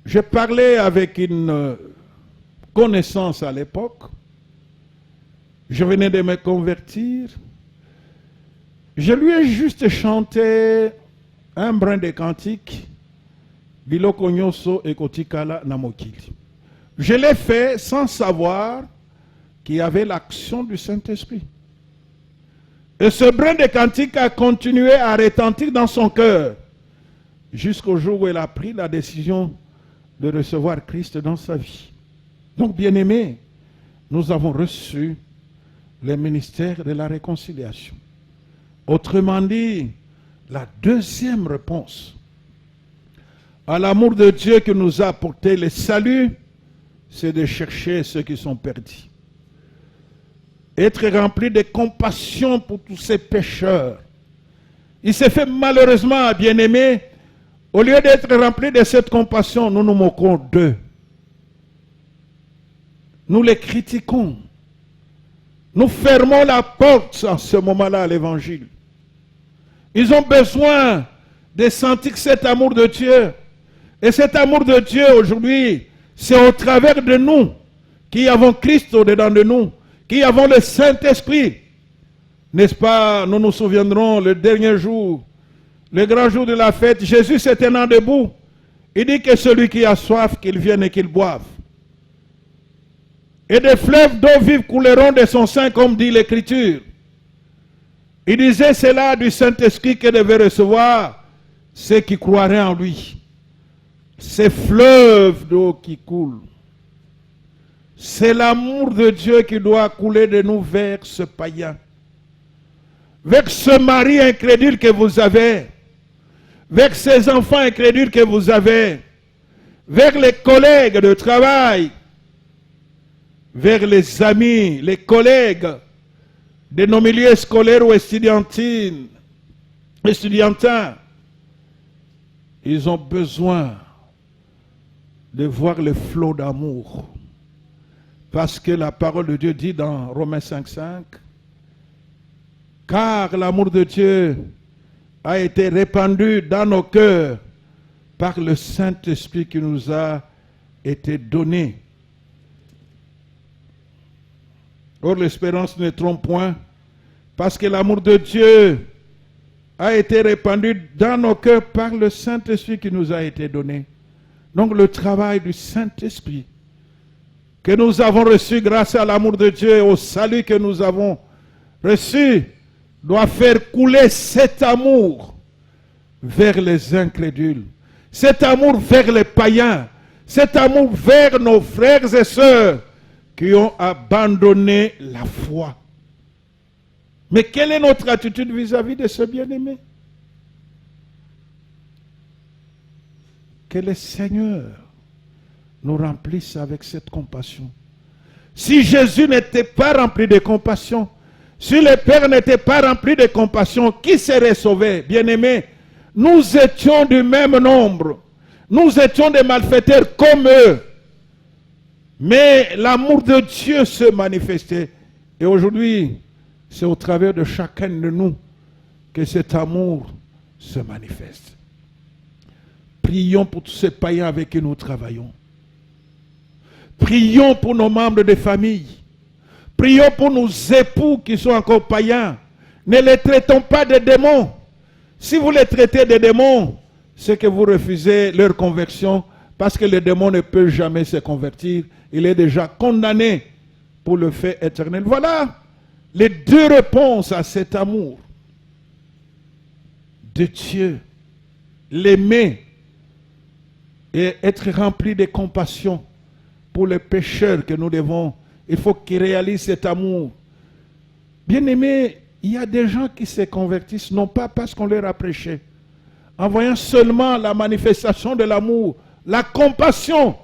j'ai parlé avec une connaissance à l'époque. Je venais de me convertir. Je lui ai juste chanté un brin de cantique. Biloko Nyonso Ekotikala Namokili. Je l'ai fait sans savoir qu'il y avait l'action du Saint-Esprit. Et ce brin de cantique a continué à retentir dans son cœur jusqu'au jour où elle a pris la décision de recevoir Christ dans sa vie. Donc, bien-aimés, nous avons reçu le ministère de la réconciliation. Autrement dit, la deuxième réponse à l'amour de Dieu qui nous a apporté le salut, c'est de chercher ceux qui sont perdus. Être rempli de compassion pour tous ces pécheurs. Il s'est fait malheureusement, bien-aimés, au lieu d'être rempli de cette compassion, nous nous moquons d'eux. Nous les critiquons. Nous fermons la porte en ce moment-là à l'évangile. Ils ont besoin de sentir cet amour de Dieu. Et cet amour de Dieu aujourd'hui, c'est au travers de nous qui avons Christ au-dedans de nous, qui avons le Saint-Esprit. N'est-ce pas, nous nous souviendrons le dernier jour, le grand jour de la fête, Jésus se tenant debout, il dit que celui qui a soif, qu'il vienne et qu'il boive. Et des fleuves d'eau vive couleront de son sein, comme dit l'Écriture. Il disait cela du Saint-Esprit que devait recevoir ceux qui croiraient en lui. Ces fleuves d'eau qui coulent, c'est l'amour de Dieu qui doit couler de nous vers ce païen, vers ce mari incrédule que vous avez, vers ces enfants incrédules que vous avez, vers les collègues de travail, vers les amis, les collègues de nos milieux scolaires ou estudiantins. Ils ont besoin de voir le flot d'amour. Parce que la parole de Dieu dit dans Romains 5,5, car l'amour de Dieu a été répandu dans nos cœurs par le Saint-Esprit qui nous a été donné. Or, l'espérance ne trompe point, parce que l'amour de Dieu a été répandu dans nos cœurs par le Saint-Esprit qui nous a été donné. Donc, le travail du Saint-Esprit que nous avons reçu grâce à l'amour de Dieu et au salut que nous avons reçu doit faire couler cet amour vers les incrédules, cet amour vers les païens, cet amour vers nos frères et sœurs qui ont abandonné la foi. Mais quelle est notre attitude vis-à-vis de ce bien-aimé? Que le Seigneur nous remplisse avec cette compassion. Si Jésus n'était pas rempli de compassion, si le Père n'était pas rempli de compassion, qui serait sauvé? Bien-aimés, nous étions du même nombre. Nous étions des malfaiteurs comme eux. Mais l'amour de Dieu se manifestait. Et aujourd'hui, c'est au travers de chacun de nous que cet amour se manifeste. Prions pour tous ces païens avec qui nous travaillons. Prions pour nos membres de famille. Prions pour nos époux qui sont encore païens. Ne les traitons pas de démons. Si vous les traitez de démons, c'est que vous refusez leur conversion, parce que le démon ne peut jamais se convertir. Il est déjà condamné pour le fait éternel. Voilà les deux réponses à cet amour de Dieu. L'aimer et être rempli de compassion pour les pécheurs que nous devons. Il faut qu'ils réalisent cet amour. Bien-aimés, il y a des gens qui se convertissent, non pas parce qu'on leur a prêché, en voyant seulement la manifestation de l'amour, la compassion,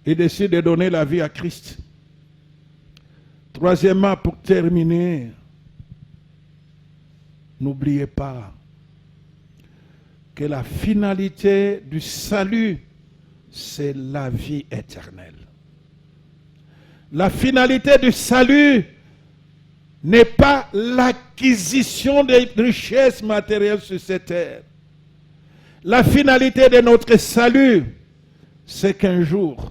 et décident de donner la vie à Christ. Troisièmement, pour terminer, n'oubliez pas que la finalité du salut, c'est la vie éternelle. La finalité du salut n'est pas l'acquisition des richesses matérielles sur cette terre. La finalité de notre salut, c'est qu'un jour,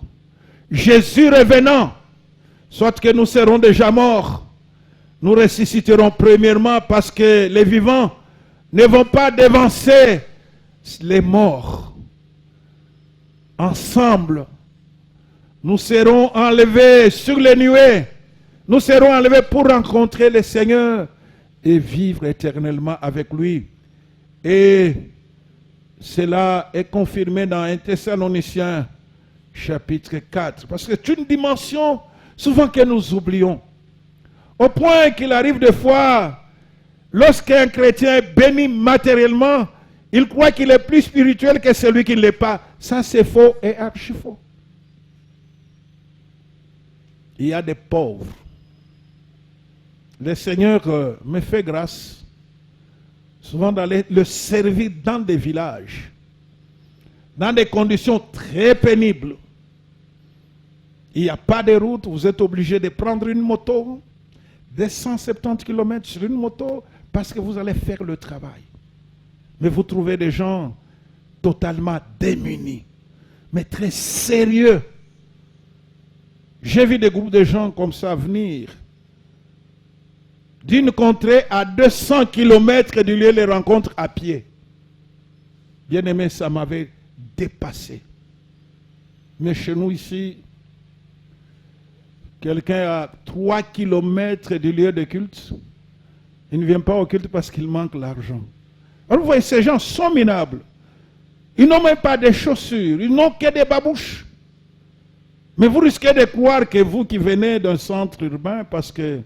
Jésus revenant, soit que nous serons déjà morts, nous ressusciterons premièrement parce que les vivants ne vont pas devancer les morts. Ensemble, nous serons enlevés sur les nuées. Nous serons enlevés pour rencontrer le Seigneur et vivre éternellement avec lui. Et cela est confirmé dans 1 Thessaloniciens chapitre 4. Parce que c'est une dimension souvent que nous oublions. Au point qu'il arrive des fois, lorsqu'un chrétien est béni matériellement, il croit qu'il est plus spirituel que celui qui ne l'est pas. Ça, c'est faux et archi faux. Il y a des pauvres. Le Seigneur me fait grâce souvent d'aller le servir dans des villages, dans des conditions très pénibles. Il n'y a pas de route, vous êtes obligé de prendre une moto, de 170 km sur une moto, parce que vous allez faire le travail. Mais vous trouvez des gens totalement démunis, mais très sérieux. J'ai vu des groupes de gens comme ça venir d'une contrée à 200 km du lieu de rencontre à pied. Bien aimé, ça m'avait dépassé. Mais chez nous ici, quelqu'un à 3 km du lieu de culte, il ne vient pas au culte parce qu'il manque l'argent. Alors vous voyez, ces gens sont minables. Ils n'ont même pas de chaussures, ils n'ont que des babouches. Mais vous risquez de croire que vous qui venez d'un centre urbain, parce que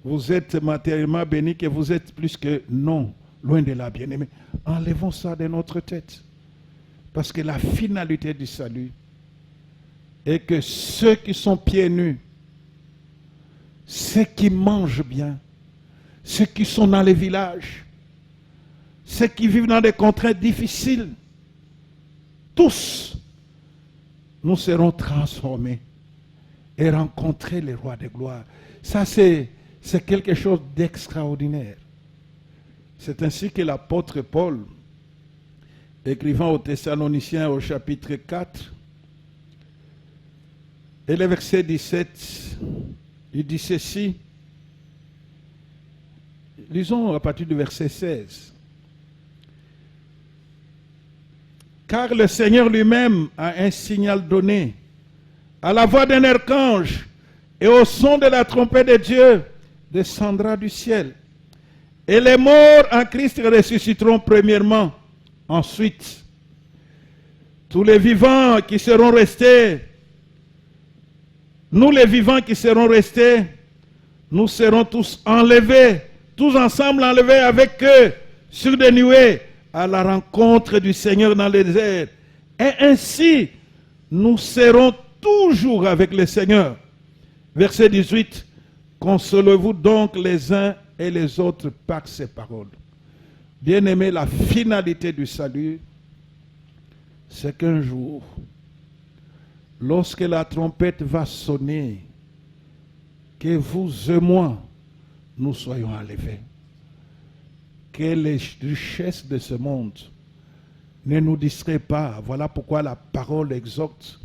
vous êtes matériellement béni, que vous êtes plus que... Non, loin de là, bien-aimés. Enlevons ça de notre tête. Parce que la finalité du salut est que ceux qui sont pieds nus, ceux qui mangent bien, ceux qui sont dans les villages, ceux qui vivent dans des contraintes difficiles, tous, nous serons transformés et rencontrer le roi de gloire. Ça, c'est quelque chose d'extraordinaire. C'est ainsi que l'apôtre Paul, écrivant aux Thessaloniciens au chapitre 4, et le verset 17, il dit ceci. Lisons à partir du verset 16. Car le Seigneur lui-même a un signal donné, à la voix d'un archange et au son de la trompette de Dieu, descendra du ciel. Et les morts en Christ ressusciteront premièrement. Ensuite, tous les vivants qui seront restés, nous les vivants qui serons restés, nous serons tous enlevés, tous ensemble enlevés avec eux sur des nuées, à la rencontre du Seigneur dans les airs. Et ainsi, nous serons toujours avec le Seigneur. Verset 18. Consolez-vous donc les uns et les autres par ces paroles. Bien-aimés, la finalité du salut, c'est qu'un jour, lorsque la trompette va sonner, que vous et moi, nous soyons enlevés. Que les richesses de ce monde ne nous distraient pas. Voilà pourquoi la parole exhorte.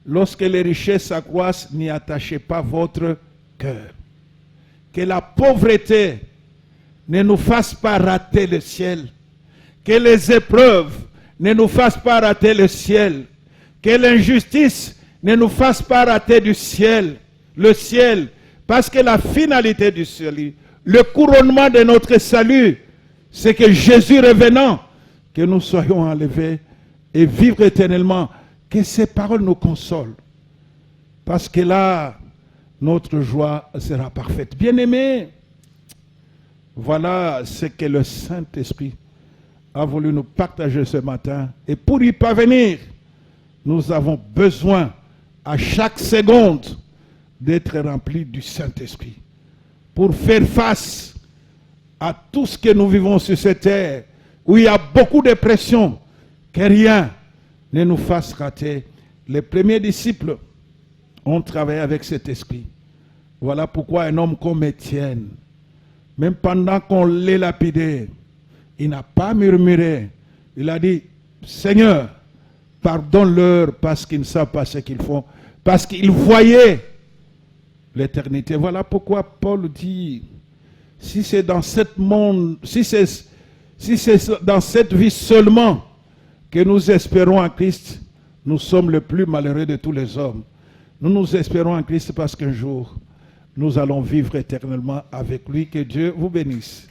Lorsque les richesses s'accroissent, n'y attachez pas votre cœur. Que la pauvreté ne nous fasse pas rater le ciel. Que les épreuves ne nous fassent pas rater le ciel. Que l'injustice ne nous fasse pas rater du ciel. Le ciel. Parce que la finalité du salut, le couronnement de notre salut, c'est que Jésus revenant, que nous soyons enlevés et vivre éternellement. Que ces paroles nous consolent. Parce que là, notre joie sera parfaite. Bien-aimés, voilà ce que le Saint-Esprit a voulu nous partager ce matin. Et pour y parvenir, nous avons besoin à chaque seconde d'être remplis du Saint-Esprit. Pour faire face à tout ce que nous vivons sur cette terre, où il y a beaucoup de pression, que rien ne nous fasse rater. Les premiers disciples ont travaillé avec cet esprit. Voilà pourquoi un homme comme Étienne, même pendant qu'on l'a lapidé, il n'a pas murmuré. Il a dit, Seigneur, pardonne-leur parce qu'ils ne savent pas ce qu'ils font. Parce qu'ils voyaient l'éternité. Voilà pourquoi Paul dit, si c'est dans cette monde, si c'est dans cette vie seulement que nous espérons en Christ, nous sommes le plus malheureux de tous les hommes. Nous espérons en Christ parce qu'un jour, nous allons vivre éternellement avec lui. Que Dieu vous bénisse.